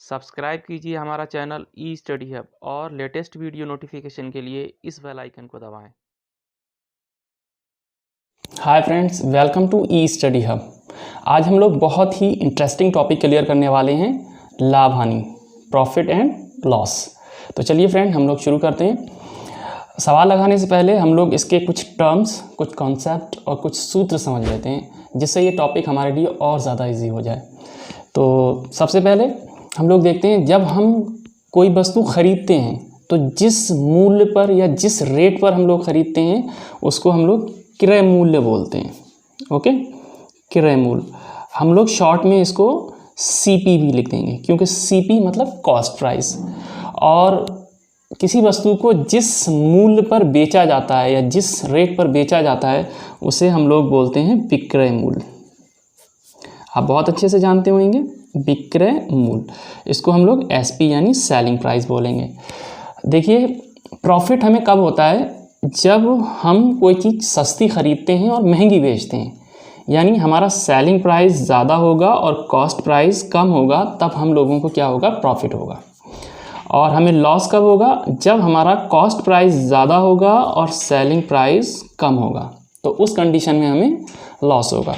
Subscribe कीजिए हमारा channel E study hub और लेटेस्ट वीडियो नोटिफिकेशन के लिए इस बेल आइकन को दबाएं। Hi friends, welcome to E study hub. आज हम लोग बहुत ही इंटरेस्टिंग टॉपिक क्लियर करने वाले हैं, लाभ हानि, प्रॉफिट एंड लॉस। तो चलिए फ्रेंड, हम लोग शुरू करते हैं। सवाल लगाने से पहले हम लोग इसके कुछ टर्म्स, कुछ कॉन्सेप्ट और कुछ सूत्र समझ लेते हैं, जिससे ये टॉपिक हमारे लिए और ज़्यादा ईजी हो जाए। तो सबसे पहले हम लोग देखते हैं, जब हम कोई वस्तु ख़रीदते हैं तो जिस मूल्य पर या जिस रेट पर हम लोग ख़रीदते हैं उसको हम लोग क्रय मूल्य बोलते हैं। ओके, क्रय मूल्य हम लोग शॉर्ट में इसको सीपी भी लिख देंगे, क्योंकि सीपी मतलब कॉस्ट प्राइस। और किसी वस्तु को जिस मूल्य पर बेचा जाता है या जिस रेट पर बेचा जाता है उसे हम लोग बोलते हैं विक्रय मूल्य। आप बहुत अच्छे से जानते होंगे विक्रय मूल्य। इसको हम लोग एसपी यानी सेलिंग प्राइस बोलेंगे। देखिए, प्रॉफिट हमें कब होता है? जब हम कोई चीज़ सस्ती ख़रीदते हैं और महंगी बेचते हैं, यानी हमारा सेलिंग प्राइस ज़्यादा होगा और कॉस्ट प्राइस कम होगा, तब हम लोगों को क्या होगा? प्रॉफिट होगा। और हमें लॉस कब होगा? जब हमारा कॉस्ट प्राइस ज़्यादा होगा और सेलिंग प्राइस कम होगा, तो उस कंडीशन में हमें लॉस होगा।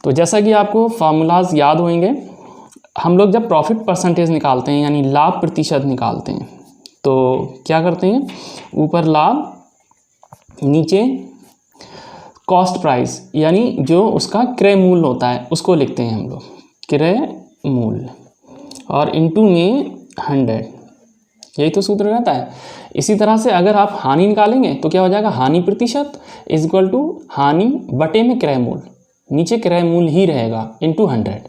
तो जैसा कि आपको फार्मूलाज याद होंगे, हम लोग जब प्रॉफिट परसेंटेज निकालते हैं यानी लाभ प्रतिशत निकालते हैं, तो क्या करते हैं? ऊपर लाभ, नीचे कॉस्ट प्राइस यानी जो उसका क्रय मूल्य होता है उसको लिखते हैं हम लोग क्रय मूल्य, और इनटू में 100। यही तो सूत्र रहता है। इसी तरह से अगर आप हानि निकालेंगे तो क्या हो जाएगा? हानि प्रतिशत इज इक्वल टू हानि बटे में क्रय मूल्य, नीचे क्रय मूल्य ही रहेगा, इनटू 100।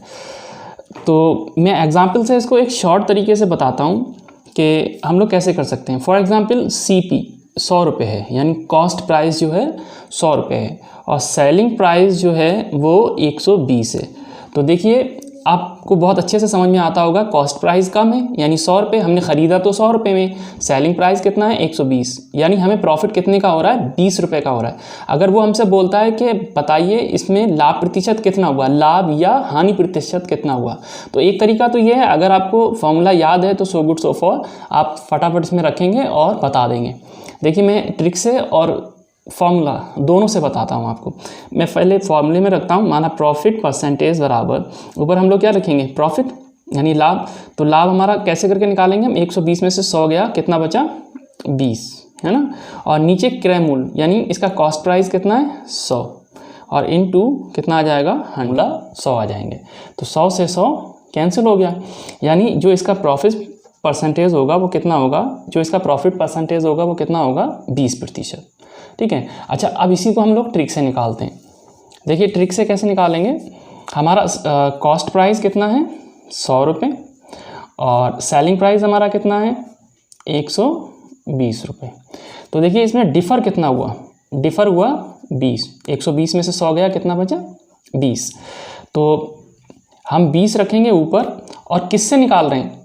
तो मैं एग्जाम्पल से इसको एक शॉर्ट तरीके से बताता हूँ कि हम लोग कैसे कर सकते हैं। फॉर एग्जाम्पल, सीपी 100 रुपये है, यानी कॉस्ट प्राइस जो है 100 रुपये है, और सेलिंग प्राइस जो है वो 120 है। तो देखिए, आपको बहुत अच्छे से समझ में आता होगा, कॉस्ट प्राइस कम है यानी 100 रुपये, हमने ख़रीदा तो 100 रुपये में, सेलिंग प्राइस कितना है? 120, यानी हमें प्रॉफिट कितने का हो रहा है? 20 रुपये का हो रहा है। अगर वो हमसे बोलता है कि बताइए इसमें लाभ प्रतिशत कितना हुआ, लाभ या हानि प्रतिशत कितना हुआ, तो एक तरीका तो ये है, अगर आपको फॉर्मूला याद है तो सो गुड सो फॉर, आप फटाफट इसमें रखेंगे और बता देंगे। देखिए, मैं ट्रिक से और फॉर्मूला दोनों से बताता हूँ आपको। मैं पहले फॉर्मूले में रखता हूँ, माना प्रॉफिट परसेंटेज बराबर, ऊपर हम लोग क्या रखेंगे? प्रॉफिट यानी लाभ। तो लाभ हमारा कैसे करके निकालेंगे हम? 120 में से 100 गया, कितना बचा? 20, है ना। और नीचे क्रय मूल्य यानी इसका कॉस्ट प्राइस कितना है? 100, और इनटू कितना आ जाएगा? 100 आ जाएंगे। तो 100 से 100 कैंसिल हो गया, यानी जो इसका प्रॉफिट परसेंटेज होगा वो कितना होगा? जो इसका प्रॉफिट परसेंटेज होगा वो कितना होगा? 20%। ठीक है। अच्छा, अब इसी को हम लोग ट्रिक से निकालते हैं। देखिए, ट्रिक से कैसे निकालेंगे? हमारा कॉस्ट प्राइस कितना है? 100 रुपये, और सेलिंग प्राइस हमारा कितना है? 120 रुपये। तो देखिए, इसमें डिफ़र कितना हुआ? डिफ़र हुआ 20। 120 में से 100 गया, कितना बचा? 20। तो हम 20 रखेंगे ऊपर, और किससे निकाल रहे हैं?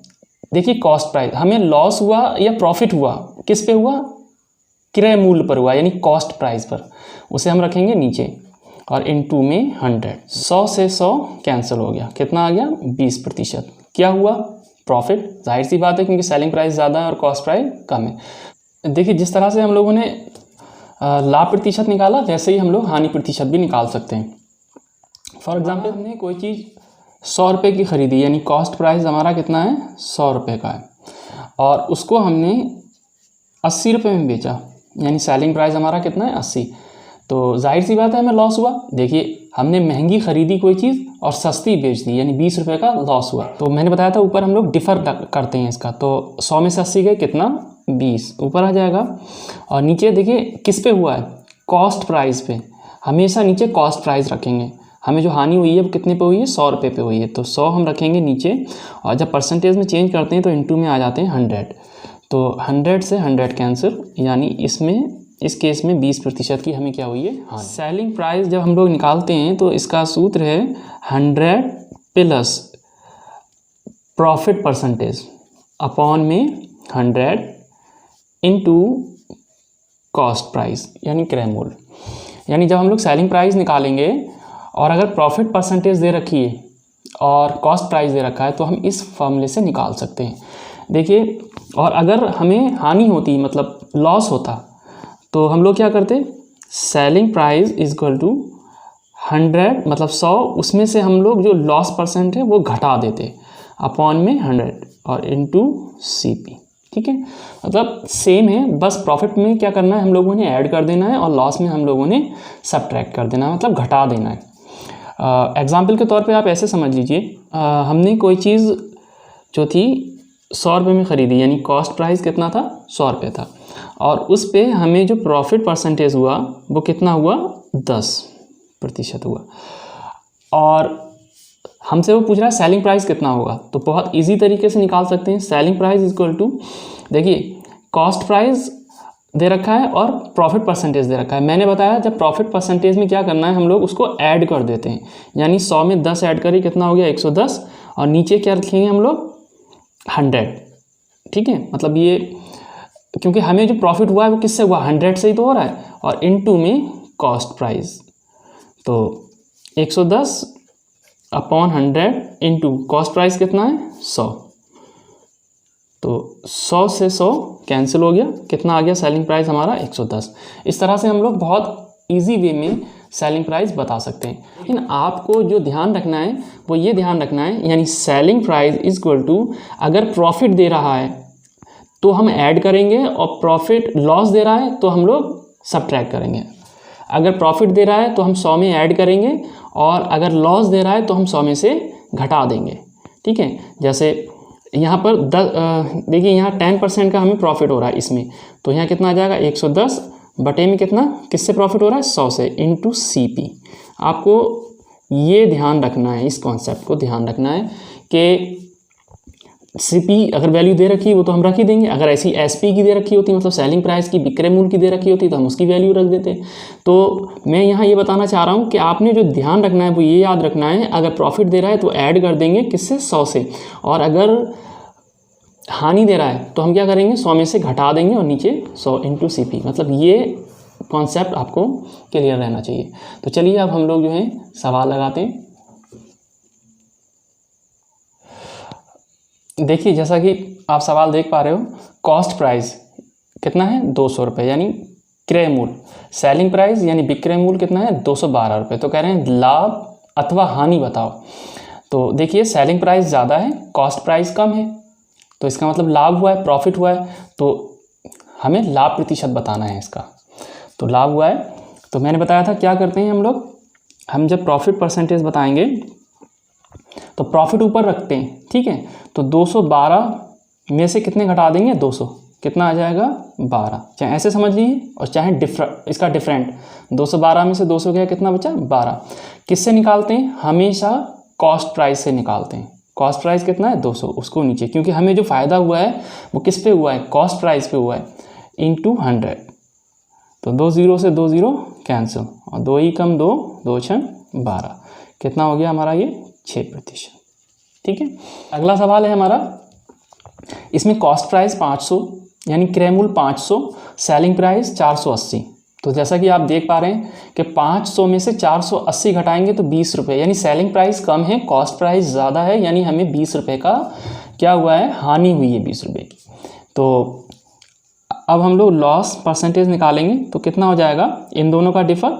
देखिए, कॉस्ट प्राइस, हमें लॉस हुआ या प्रॉफिट हुआ, किस पे हुआ? क्रय मूल्य पर हुआ, यानी कॉस्ट प्राइस पर, उसे हम रखेंगे नीचे, और इनटू में 100। 100 से 100 कैंसिल हो गया, कितना आ गया? 20%। क्या हुआ? प्रॉफिट। जाहिर सी बात है, क्योंकि सेलिंग प्राइस ज़्यादा है और कॉस्ट प्राइस कम है। देखिए, जिस तरह से हम लोगों ने लाभ प्रतिशत निकाला, वैसे ही हम लोग हानि प्रतिशत भी निकाल सकते हैं। फॉर एग्जाम्पल, हमने कोई चीज़ 100 रुपये की ख़रीदी, यानी कॉस्ट प्राइस हमारा कितना है? 100 रुपये का है, और उसको हमने 80 रुपये में बेचा, यानी सेलिंग प्राइस हमारा कितना है? 80। तो जाहिर सी बात है हमें लॉस हुआ। देखिए, हमने महंगी ख़रीदी कोई चीज़ और सस्ती बेच दी, यानी 20 रुपये का लॉस हुआ। तो मैंने बताया था ऊपर हम लोग डिफ़र करते हैं इसका, तो 100 में से 80 गए, कितना? 20 ऊपर आ जाएगा। और नीचे देखिए किस पे हुआ है? कॉस्ट प्राइस पे। हमेशा नीचे कॉस्ट प्राइस रखेंगे। हमें जो हानि हुई है वो कितने पे हुई है? 100 रुपये पे हुई है, तो 100 हम रखेंगे नीचे, और जब परसेंटेज में चेंज करते हैं तो इनटू में आ जाते हैं 100। तो 100 से 100 कैंसिल, यानी इसमें, इस केस में 20% की हमें क्या हुई है? हाँ। सेलिंग प्राइस जब हम लोग निकालते हैं तो इसका सूत्र है 100 प्लस प्रॉफिट परसेंटेज अपॉन में 100 इनटू कॉस्ट प्राइस यानी क्रय मूल्य। यानी जब हम लोग सेलिंग प्राइस निकालेंगे और अगर प्रॉफिट परसेंटेज दे रखी है और कॉस्ट प्राइस दे रखा है, तो हम इस फॉर्मूले से निकाल सकते हैं। देखिए, और अगर हमें हानि होती, मतलब लॉस होता, तो हम लोग क्या करते, selling price is equal to 100, मतलब 100, उसमें से हम लोग जो लॉस परसेंट है वो घटा देते अपॉन में 100 और इनटू CP। ठीक है, मतलब सेम है, बस प्रॉफिट में क्या करना है, हम लोगों ने ऐड कर देना है और लॉस में हम लोगों ने सब्ट्रैक्ट कर देना है, मतलब घटा देना है। एग्जाम्पल के तौर पे आप ऐसे समझ लीजिए, हमने कोई चीज़ जो थी 100 रुपये में ख़रीदी, यानी कॉस्ट प्राइस कितना था, 100 रुपये था, और उस पे हमें जो प्रॉफिट परसेंटेज हुआ वो कितना हुआ, 10% हुआ, और हमसे वो पूछ रहा है सेलिंग प्राइस कितना होगा। तो बहुत इजी तरीके से निकाल सकते हैं। Selling price is equal to, देखिए कॉस्ट प्राइस दे रखा है और प्रॉफिट परसेंटेज दे रखा है। मैंने बताया जब प्रॉफिट परसेंटेज में क्या करना है, हम लोग उसको ऐड कर देते हैं, यानी 100 में 10 ऐड करिए, कितना हो गया, 110, और नीचे क्या रखेंगे हम लोग, 100। ठीक है, मतलब ये क्योंकि हमें जो प्रॉफिट हुआ है वो किससे हुआ, 100 से ही तो हो रहा है, और इनटू में कॉस्ट प्राइस, तो 110 अपॉन 100 इंटू कॉस्ट प्राइस कितना है, 100, तो 100 से 100 कैंसिल हो गया, कितना आ गया सेलिंग प्राइस हमारा, 110। इस तरह से हम लोग बहुत इजी वे में सेलिंग प्राइस बता सकते हैं। लेकिन आपको जो ध्यान रखना है वो ये ध्यान रखना है, यानी selling price is equal to, अगर प्रॉफिट दे रहा है तो हम ऐड करेंगे, और प्रॉफिट लॉस दे रहा है तो हम लोग सब्ट्रैक्ट करेंगे। अगर प्रॉफिट दे रहा है तो हम 100 में ऐड करेंगे, और अगर लॉस दे रहा है तो हम 100 में से घटा देंगे। ठीक है, जैसे यहाँ पर देखिए यहाँ 10% का हमें प्रॉफिट हो रहा है इसमें, तो यहाँ कितना आ जाएगा, 110 बटे में कितना, किससे प्रॉफिट हो रहा है, 100 से, इंटू CP। आपको ये ध्यान रखना है, इस कॉन्सेप्ट को ध्यान रखना है कि CP अगर वैल्यू दे रखी है वो तो हम रख ही देंगे, अगर ऐसी SP की दे रखी होती, मतलब सेलिंग प्राइस की, विक्रय मूल्य की दे रखी होती, तो हम उसकी वैल्यू रख देते। तो मैं यहाँ ये बताना चाह रहा हूँ कि आपने जो ध्यान रखना है वो ये याद रखना है, अगर प्रॉफिट दे रहा है तो ऐड कर देंगे किससे, 100 से, और अगर हानि दे रहा है तो हम क्या करेंगे, 100 में से घटा देंगे और नीचे 100 इंटू CP। मतलब ये कॉन्सेप्ट आपको क्लियर रहना चाहिए। तो चलिए अब हम लोग जो है सवाल लगाते हैं। देखिए जैसा कि आप सवाल देख पा रहे हो, कॉस्ट प्राइस कितना है, 200 रुपये, यानी क्रय मूल्य। सेलिंग प्राइस यानी विक्रय मूल्य कितना है, 212 रुपये। तो कह रहे हैं लाभ अथवा हानि बताओ। तो देखिए सेलिंग प्राइस ज़्यादा है, कॉस्ट प्राइस कम है, तो इसका मतलब लाभ हुआ है, प्रॉफिट हुआ है, तो हमें लाभ प्रतिशत बताना है इसका। तो लाभ हुआ है, तो मैंने बताया था क्या करते हैं हम लोग, हम जब प्रॉफिट परसेंटेज बताएंगे तो प्रॉफिट ऊपर रखते हैं। ठीक है, तो 212 में से कितने घटा देंगे, 200, कितना आ जाएगा, 12। चाहे ऐसे समझ लीजिए और चाहे इसका डिफरेंट, 212 में से 200 गया, कितना बचा, 12। किससे निकालते हैं, हमेशा कॉस्ट प्राइस से निकालते हैं। कॉस्ट प्राइस कितना है, 200, उसको नीचे, क्योंकि हमें जो फ़ायदा हुआ है वो किस पे हुआ है, कॉस्ट प्राइस पे हुआ है, इंटू 100। तो 2 0 से 2 0 कैंसिल, और 2 ही कम 2, 2 6 12, कितना हो गया हमारा ये, 6%। ठीक है, अगला सवाल है हमारा, इसमें कॉस्ट प्राइस 500 यानी क्रय मूल्य 500, सेलिंग प्राइस 480। तो जैसा कि आप देख पा रहे हैं कि 500 में से 480 घटाएंगे तो 20 रुपये, यानी सेलिंग प्राइस कम है, कॉस्ट प्राइस ज़्यादा है, यानी हमें 20 रुपये का क्या हुआ है, हानि हुई है 20 रुपये की। तो अब हम लोग लॉस परसेंटेज निकालेंगे, तो कितना हो जाएगा, इन दोनों का डिफर,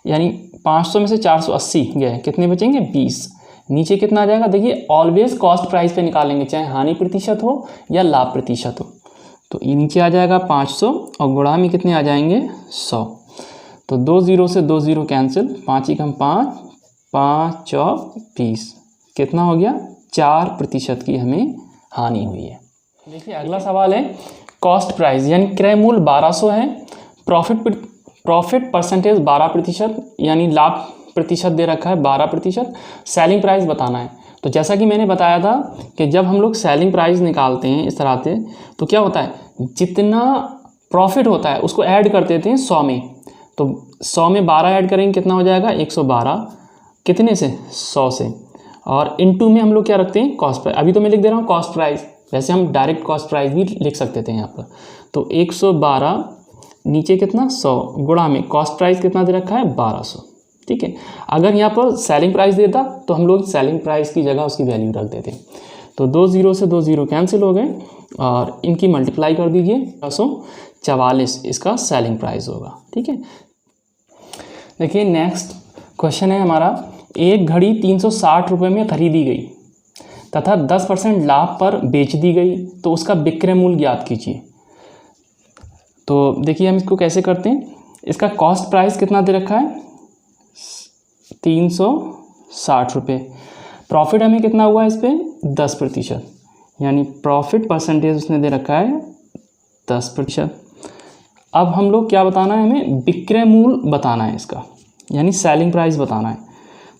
यानी 500 में से 480 गए, कितने बचेंगे, 20। नीचे कितना आ जाएगा, देखिए ऑलवेज कॉस्ट प्राइस पे निकालेंगे, चाहे हानि प्रतिशत हो या लाभ प्रतिशत हो। तो नीचे आ जाएगा 500 और गुणा में कितने आ जाएंगे, 100। तो 2 0 से 2 0 कैंसिल, 5 ही कम 5, 5 चौक 20, कितना हो गया, 4% की हमें हानि हुई है। देखिए अगला सवाल है, कॉस्ट प्राइस यानी क्रय मूल्य 1200 है, प्रॉफिट परसेंटेज 12%, यानी लाभ प्रतिशत दे रखा है 12%, सेलिंग प्राइस बताना है। तो जैसा कि मैंने बताया था कि जब हम लोग सेलिंग प्राइस निकालते हैं इस तरह से, तो क्या होता है, जितना प्रॉफिट होता है उसको ऐड कर देते हैं 100 में। तो 100 में 12 ऐड करेंगे, कितना हो जाएगा, 112, कितने से, 100 से, और इनटू में हम लोग क्या रखते हैं, कॉस्ट प्राइस। अभी तो मैं लिख दे रहा हूँ कॉस्ट प्राइस, वैसे हम डायरेक्ट कॉस्ट प्राइस भी लिख सकते थे यहाँ पर। तो 112 नीचे कितना, 100, गुणा में कॉस्ट प्राइस कितना दे रखा है, 1200। ठीक है। अगर यहाँ पर सेलिंग प्राइस देता तो हम लोग सेलिंग प्राइस की जगह उसकी वैल्यू रख देते। तो 2 0 से 2 0 कैंसिल हो गए और इनकी मल्टीप्लाई कर दीजिए, 244 इसका सेलिंग प्राइस होगा, ठीक है। देखिए नेक्स्ट क्वेश्चन है हमारा, एक घड़ी 360 रुपये में खरीदी गई तथा 10% लाभ पर बेच दी गई, तो उसका विक्रय मूल्य ज्ञात कीजिए। तो देखिए हम इसको कैसे करते हैं, इसका कॉस्ट प्राइस कितना दे रखा है 360 रुपये, प्रॉफिट हमें कितना हुआ इस पर 10%, यानी प्रॉफिट परसेंटेज उसने दे रखा है 10%। अब हम लोग क्या बताना है, हमें विक्रय मूल्य बताना है इसका, यानी सेलिंग प्राइस बताना है।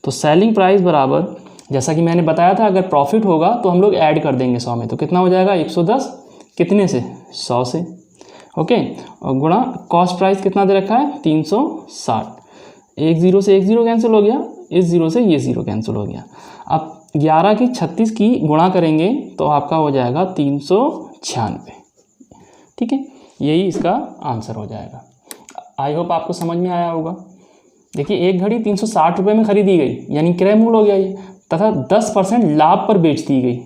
तो सेलिंग प्राइस बराबर, जैसा कि मैंने बताया था, अगर प्रॉफिट होगा तो हम लोग ऐड कर देंगे 100 में, तो कितना हो जाएगा 110 कितने से 100 से, ओके, और गुणा कॉस्ट प्राइस कितना दे रखा है 360, 1 0 से 1 0 कैंसिल हो गया, इस 0 से ये 0 कैंसिल हो गया। अब 11 की 36 की गुणा करेंगे तो आपका हो जाएगा 396, ठीक है, यही इसका आंसर हो जाएगा। आई होप आपको समझ में आया होगा। देखिए एक घड़ी 360 रुपये में खरीदी गई, यानी क्रय मूल्य हो गया ये, तथा 10% लाभ पर बेच दी गई,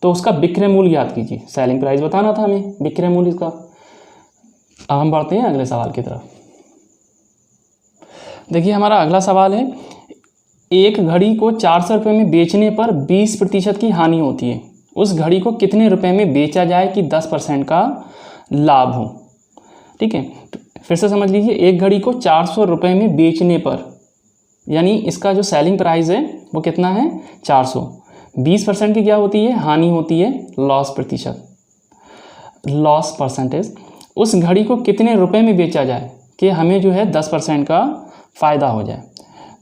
तो उसका विक्रय मूल्य याद कीजिए। सेलिंग प्राइस बताना था हमें, विक्रय मूल्य इसका। अब हम बढ़ते हैं अगले सवाल की तरफ। देखिए हमारा अगला सवाल है, एक घड़ी को 400 रुपये में बेचने पर 20% की हानि होती है, उस घड़ी को कितने रुपए में बेचा जाए कि 10% का लाभ हो, ठीक है। फिर से समझ लीजिए, एक घड़ी को 400 रुपये में बेचने पर, यानी इसका जो सेलिंग प्राइस है वो कितना है 400, 20% की क्या होती है हानि होती है, लॉस प्रतिशत, लॉस परसेंटेज। उस घड़ी को कितने रुपए में बेचा जाए कि हमें जो है 10% का फ़ायदा हो जाए।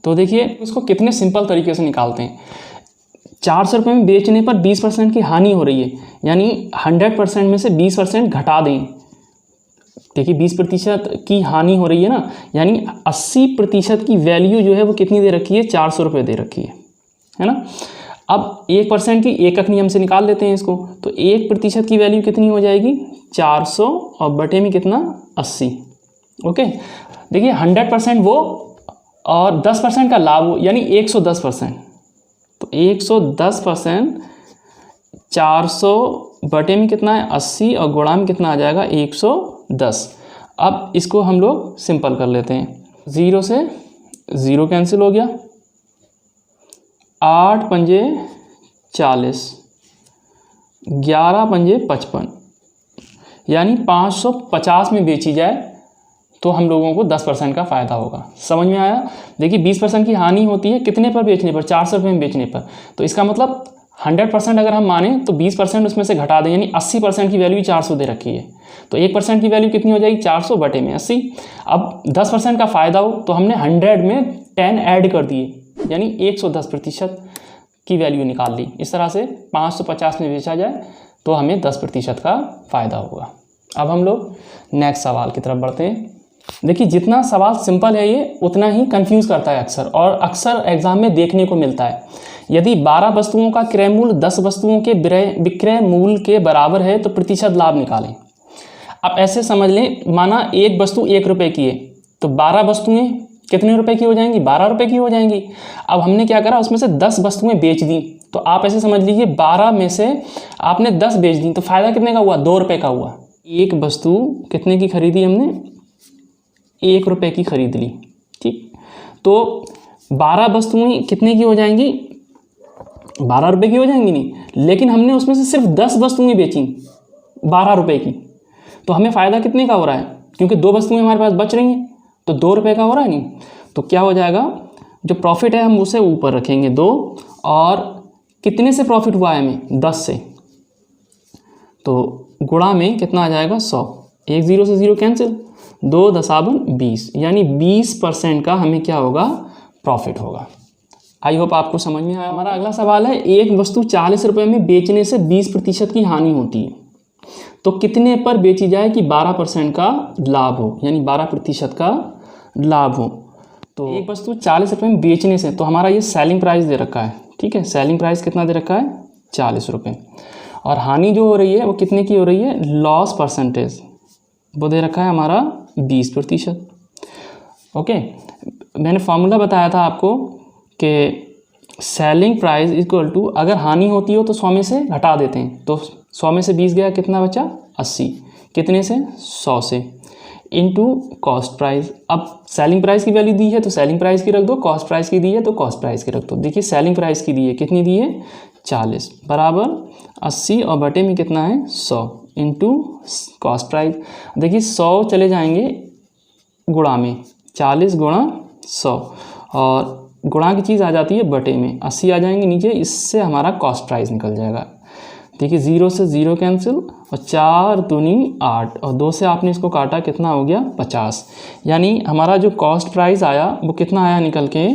तो देखिए इसको कितने सिंपल तरीके से निकालते हैं। 400 रुपये में बेचने पर 20% की हानि हो रही है, यानी 100% में से 20% घटा दें। देखिए 20% की हानि हो रही है ना, यानी 80% की वैल्यू जो है वो कितनी दे रखी है 400 रुपये दे रखी है ना। अब 1% की एकक नियम से निकाल लेते हैं इसको, तो 1% की वैल्यू कितनी हो जाएगी 400 और बटे में कितना 80, ओके। देखिए 100% वो और 10% का लाभ हो, यानी 110%, तो 110% 400 बटे में कितना है 80 और गुणा में कितना आ जाएगा 110। अब इसको हम लोग सिंपल कर लेते हैं, 0 से 0 कैंसिल हो गया, 8 पंजे 40, 11 पंजे 55, यानी 550 में बेची जाए तो हम लोगों को 10% का फ़ायदा होगा। समझ में आया। देखिए 20% की हानि होती है कितने पर बेचने पर, 400 रुपये में बेचने पर, तो इसका मतलब 100% अगर हम माने तो 20% उसमें से घटा दें, यानी 80% की वैल्यू 400 दे रखी है, तो 1% की वैल्यू कितनी हो जाएगी 400 बटे में 80। अब 10% का फ़ायदा हो तो हमने 100 में 10 ऐड कर दिए, यानी 110% की वैल्यू निकाल ली। इस तरह से 550 में बेचा जाए तो हमें 10% का फ़ायदा होगा। अब हम लोग नेक्स्ट सवाल की तरफ बढ़ते हैं। देखिए जितना सवाल सिंपल है ये उतना ही कंफ्यूज करता है अक्सर, और अक्सर एग्जाम में देखने को मिलता है। यदि 12 वस्तुओं का क्रय मूल्य 10 वस्तुओं के विक्रय मूल्य के बराबर है तो प्रतिशत लाभ निकालें। आप ऐसे समझ लें, माना एक वस्तु 1 रुपये की है तो 12 वस्तुएं कितने रुपए की हो जाएंगी 12 रुपये की हो जाएंगी। अब हमने क्या करा, उसमें से 10 वस्तुएं बेच दी, तो आप ऐसे समझ लीजिए 12 में से आपने 10 बेच दी, तो फ़ायदा कितने का हुआ 2 रुपये का हुआ। एक वस्तु कितने की खरीदी हमने 1 रुपये की खरीद ली, ठीक, तो 12 वस्तुएं कितने की हो जाएंगी 12 रुपये की हो जाएंगी नहीं, लेकिन हमने उसमें से सिर्फ 10 वस्तुएं बेची 12 रुपये की, तो हमें फ़ायदा कितने का हो रहा है, क्योंकि 2 वस्तुएं हमारे पास बच रही हैं तो 2 रुपये का हो रहा है नहीं। तो क्या हो जाएगा, जो प्रॉफिट है हम उसे ऊपर रखेंगे 2, और कितने से प्रॉफिट हुआ है हमें 10 से, तो गुणा में कितना आ जाएगा 100, 1 0 से 0 कैंसिल, 2 दसाबन 20, यानी 20% का हमें क्या होगा प्रॉफिट होगा। आई होप आपको समझ में आया। हमारा अगला सवाल है, एक वस्तु 40 रुपये में बेचने से 20% की हानि होती है, तो कितने पर बेची जाए कि 12% का लाभ हो, यानी 12% का लाभ हो। तो एक वस्तु 40 रुपये में बेचने से, तो हमारा ये सेलिंग प्राइस दे रखा है, ठीक है, सेलिंग प्राइस कितना दे रखा है 40 रुपये, और हानि जो हो रही है वो कितने की हो रही है, लॉस परसेंटेज वो दे रखा है हमारा 20%, ओके। मैंने फॉर्मूला बताया था आपको कि सेलिंग प्राइस इक्वल टू, अगर हानि होती हो तो 100 में से घटा देते हैं, तो 100 में से 20 गया, कितना बचा 80, कितने से 100 से, इनटू कॉस्ट प्राइस। अब सेलिंग प्राइस की वैल्यू दी है तो सेलिंग प्राइस की रख दो, कॉस्ट प्राइस की दी है तो कॉस्ट प्राइस की रख दो। देखिए सेलिंग प्राइस की दी है, कितनी दी है 40 बराबर 80 और बटे में कितना है 100 इंटू कॉस्ट प्राइस। देखिए 100 चले जाएंगे गुणा में, 40 गुणा 100 और गुणा की चीज़ आ जाती है बटे में, 80 आ जाएंगे नीचे, इससे हमारा कॉस्ट प्राइस निकल जाएगा। देखिए 0 से 0 कैंसिल और 4 दूनी 8 और 2 से आपने इसको काटा, कितना हो गया 50। यानी हमारा जो कॉस्ट प्राइस आया वो कितना आया निकल के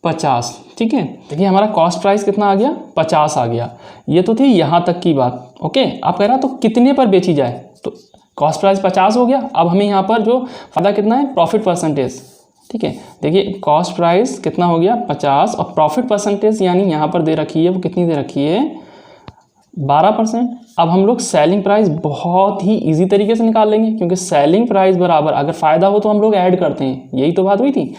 50। ठीक है, देखिए हमारा कॉस्ट प्राइस कितना आ गया 50 आ गया। ये तो थी यहाँ तक की बात। ओके, आप कह रहा तो कितने पर बेची जाए, तो कॉस्ट प्राइस 50 हो गया। अब हमें यहाँ पर जो फायदा कितना है, प्रॉफिट परसेंटेज। ठीक है, देखिए कॉस्ट प्राइस कितना हो गया 50 और प्रॉफिट परसेंटेज यानी यहाँ पर दे रखी है, वो कितनी दे रखी है 12%। अब हम लोग सेलिंग प्राइस बहुत ही इजी तरीके से निकाल लेंगे, क्योंकि सेलिंग प्राइस बराबर अगर फ़ायदा हो तो हम लोग ऐड करते हैं, यही तो बात हुई थी।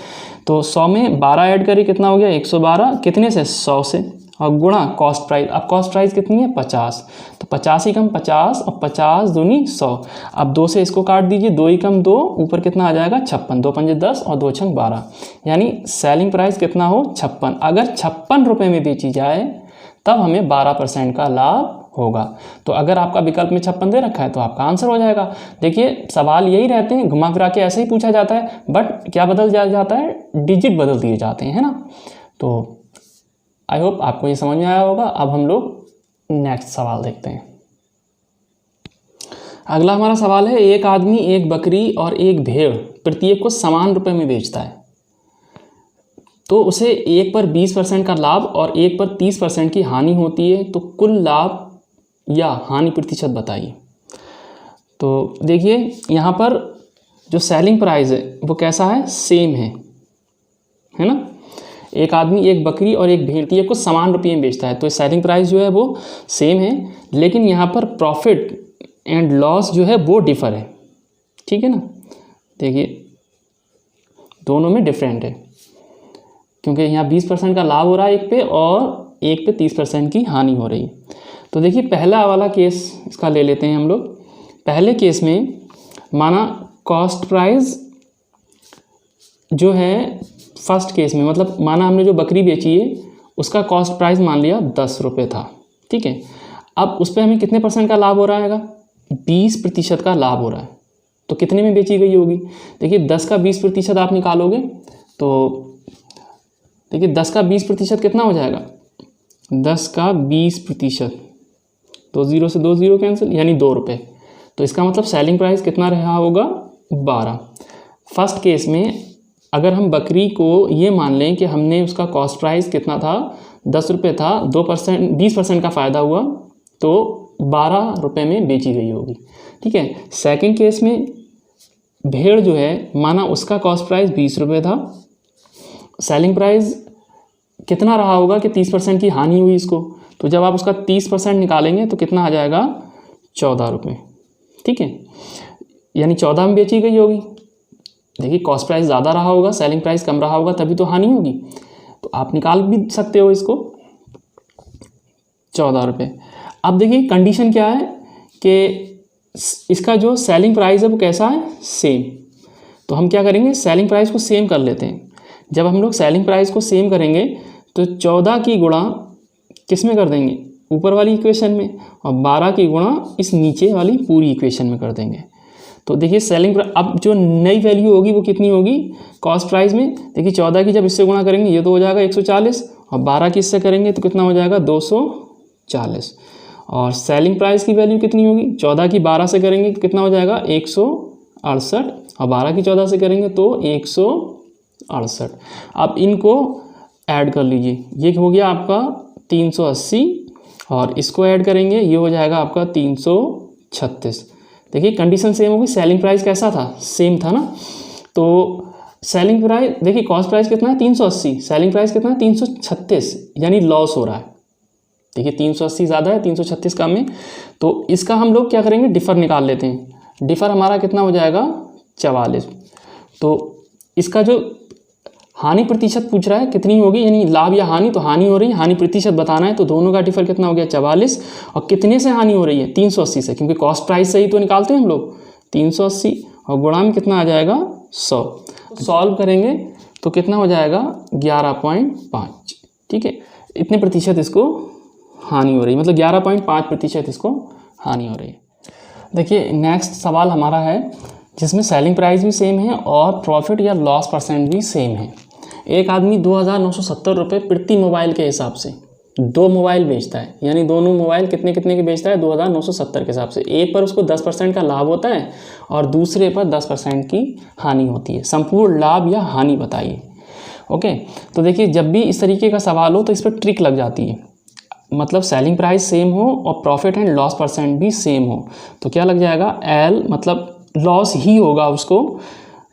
तो 100 में 12 ऐड करिए, कितना हो गया 112, कितने से 100 से, और गुणा कॉस्ट प्राइस। अब कॉस्ट प्राइस कितनी है 50, तो 50 ही कम 50 और 50 दूनी 100। अब 2 से इसको काट दीजिए, 2 ही कम 2, ऊपर कितना आ जाएगा 56, 2 पंजे 10 और 2 छंग 12, यानी सेलिंग प्राइस कितना हो 56। अगर 56 रुपये में बेची जाए तब हमें 12% का लाभ होगा। तो अगर आपका विकल्प में 56 दे रखा है तो आपका आंसर हो जाएगा। देखिए सवाल यही रहते हैं, घुमा फिरा के ऐसे ही पूछा जाता है, बट क्या बदल जाता है, डिजिट बदल दिए जाते हैं, है ना। तो आई होप आपको ये समझ में आया होगा। अब हम लोग नेक्स्ट सवाल देखते हैं। अगला हमारा सवाल है, एक आदमी एक बकरी और एक भेड़ प्रत्येक को समान रुपए में बेचता है, तो उसे एक पर 20% का लाभ और एक पर 30% की हानि होती है, तो कुल लाभ या हानि प्रतिशत बताइए। तो देखिए यहाँ पर जो सेलिंग प्राइस है वो कैसा है, सेम है ना। एक आदमी एक बकरी और एक भेड़ ये कुछ समान रुपये में बेचता है, तो सेलिंग प्राइस जो है वो सेम है, लेकिन यहाँ पर प्रॉफिट एंड लॉस जो है वो डिफर है। ठीक है ना, देखिए दोनों में डिफरेंट है, क्योंकि यहाँ 20% का लाभ हो रहा है एक पे और एक पे 30% की हानि हो रही है। तो देखिए पहला वाला केस इसका ले लेते हैं हम लोग। पहले केस में माना कॉस्ट प्राइस जो है फर्स्ट केस में, मतलब माना हमने जो बकरी बेची है उसका कॉस्ट प्राइस मान लिया 10 रुपये था। ठीक है, अब उस पर हमें कितने % का लाभ हो रहा है, 20% का लाभ हो रहा है, तो कितने में बेची गई होगी। देखिए 10 का 20% आप निकालोगे तो देखिए 10 का 20% कितना हो जाएगा, 10 का 20%, तो 0 से 2 0 कैंसिल, यानी 2 रुपये। तो इसका मतलब सेलिंग प्राइस कितना रहा होगा 12। फर्स्ट केस में अगर हम बकरी को ये मान लें कि हमने उसका कॉस्ट प्राइस कितना था 10 रुपये था, 20% का फ़ायदा हुआ, तो 12 रुपये में बेची गई होगी। ठीक है, सेकंड केस में भेड़ जो है माना उसका कॉस्ट प्राइस 20 रुपये था, सेलिंग प्राइस कितना रहा होगा कि 30% की हानि हुई इसको, तो जब आप उसका 30% निकालेंगे तो कितना आ जाएगा 14 रुपये। ठीक है, यानी 14 में बेची गई होगी। देखिए कॉस्ट प्राइस ज़्यादा रहा होगा, सेलिंग प्राइस कम रहा होगा, तभी तो हानि होगी। तो आप निकाल भी सकते हो इसको 14 रुपये। अब देखिए कंडीशन क्या है कि इसका जो सेलिंग प्राइस है वो कैसा है, सेम। तो हम क्या करेंगे, सेलिंग प्राइस को सेम कर लेते हैं। जब हम लोग सेलिंग प्राइस को सेम करेंगे तो 14 की गुणा किस में कर देंगे, ऊपर वाली इक्वेशन में, और 12 की गुणा इस नीचे वाली पूरी इक्वेशन में कर देंगे। तो देखिए सेलिंग अब जो नई वैल्यू होगी वो कितनी होगी कॉस्ट प्राइस में। देखिए 14 की जब इससे गुणा करेंगे ये तो हो जाएगा 140, और 12 की इससे करेंगे तो कितना हो जाएगा 240, और सेलिंग प्राइस की वैल्यू कितनी होगी, 14 की 12 से करेंगे तो कितना हो जाएगा 168, और 12 की 14 से करेंगे तो 168। अब इनको ऐड कर लीजिए, ये हो गया आपका 380, और इसको ऐड करेंगे ये हो जाएगा आपका 336। देखिए कंडीशन सेम होगी, सेलिंग प्राइस कैसा था, सेम था ना। तो सेलिंग प्राइस देखिए कॉस्ट प्राइस कितना है 380, सेलिंग प्राइस कितना है 336, यानी लॉस हो रहा है। देखिए 380 ज़्यादा है, 336 कम है। तो इसका हम लोग क्या करेंगे, डिफ़र निकाल लेते हैं। डिफ़र हमारा कितना हो जाएगा 44। तो इसका जो हानि प्रतिशत पूछ रहा है कितनी होगी, यानी लाभ या हानि, तो हानि हो रही है, हानि प्रतिशत बताना है, तो दोनों का डिफर कितना हो गया 44, और कितने से हानि हो रही है 380 से, क्योंकि कॉस्ट प्राइस से ही तो निकालते हैं हम लोग, 380 और गुणा में कितना आ जाएगा 100। सॉल्व करेंगे तो कितना हो जाएगा 11.5, ठीक है, इतने प्रतिशत इसको हानि हो रही है, मतलब 11.5% इसको हानि हो रही है। देखिए नेक्स्ट सवाल हमारा है जिसमें सेलिंग प्राइस भी सेम है और प्रॉफिट या लॉस परसेंट भी सेम है। एक आदमी 2,970 रुपये प्रति मोबाइल के हिसाब से 2 मोबाइल बेचता है, यानी दोनों मोबाइल कितने कितने के बेचता है 2,970 के हिसाब से। एक पर उसको 10% का लाभ होता है और दूसरे पर 10% की हानि होती है। संपूर्ण लाभ या हानि बताइए। ओके, तो देखिए जब भी इस तरीके का सवाल हो तो इस पर ट्रिक लग जाती है, मतलब सेलिंग प्राइस सेम हो और प्रॉफिट एंड लॉस परसेंट भी सेम हो, तो क्या लग जाएगा एल, मतलब लॉस ही होगा उसको,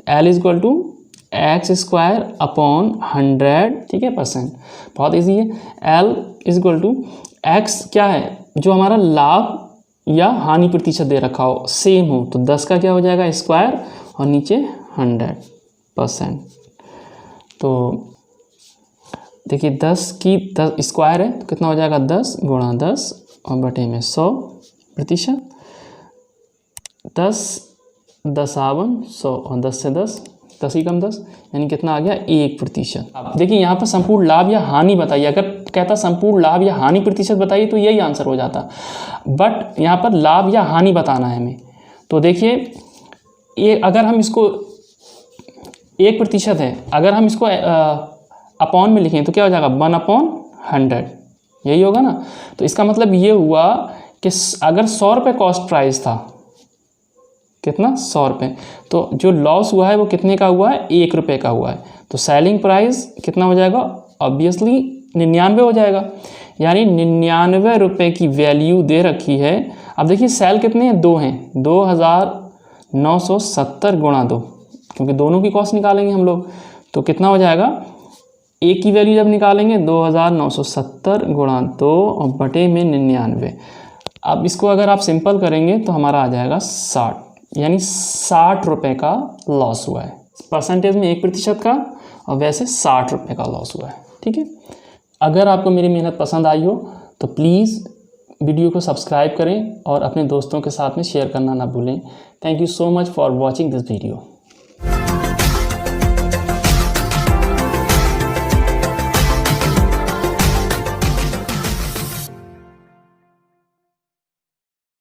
L is equal to x square upon 100, ठीक है, परसेंट। बहुत ईजी है। L is equal to x क्या है, जो हमारा लाभ या हानि प्रतिशत दे रखा हो सेम हो, तो 10 का क्या हो जाएगा स्क्वायर और नीचे 100%। तो देखिए 10 की 10 स्क्वायर है तो कितना हो जाएगा 10 गुणा 10 और बटे में 100%। 10 10 100 और 10 से 10 ही कम 10, यानी कितना आ गया 1%। देखिए यहाँ पर संपूर्ण लाभ या हानि बताइए, अगर कहता संपूर्ण लाभ या हानि प्रतिशत बताइए तो यही आंसर हो जाता, बट यहाँ पर लाभ या हानि बताना है हमें। तो देखिए ये अगर हम इसको 1% है, अगर हम इसको अपॉन में लिखें तो क्या हो जाएगा 1/100, यही होगा ना। तो इसका मतलब ये हुआ कि अगर 100 रुपये कॉस्ट प्राइस था, कितना 100 रुपये, तो जो लॉस हुआ है वो कितने का हुआ है 1 रुपये का हुआ है, तो सेलिंग प्राइस कितना हो जाएगा ऑब्वियसली 99 हो जाएगा, यानी 99 रुपये की वैल्यू दे रखी है। अब देखिए सेल कितने हैं 2 हैं, 2,970 गुणा 2, क्योंकि दोनों की कॉस्ट निकालेंगे हम लोग, तो कितना हो जाएगा एक की वैल्यू जब निकालेंगे 2,970 गुणा 2 और बटे में 99। अब इसको अगर आप सिंपल करेंगे तो हमारा आ जाएगा 60, यानी 60 रुपये का लॉस हुआ है। परसेंटेज में 1% का और वैसे 60 रुपये का लॉस हुआ है, ठीक है। अगर आपको मेरी मेहनत पसंद आई हो तो प्लीज़ वीडियो को सब्सक्राइब करें और अपने दोस्तों के साथ में शेयर करना ना भूलें। Thank you so much for watching this video.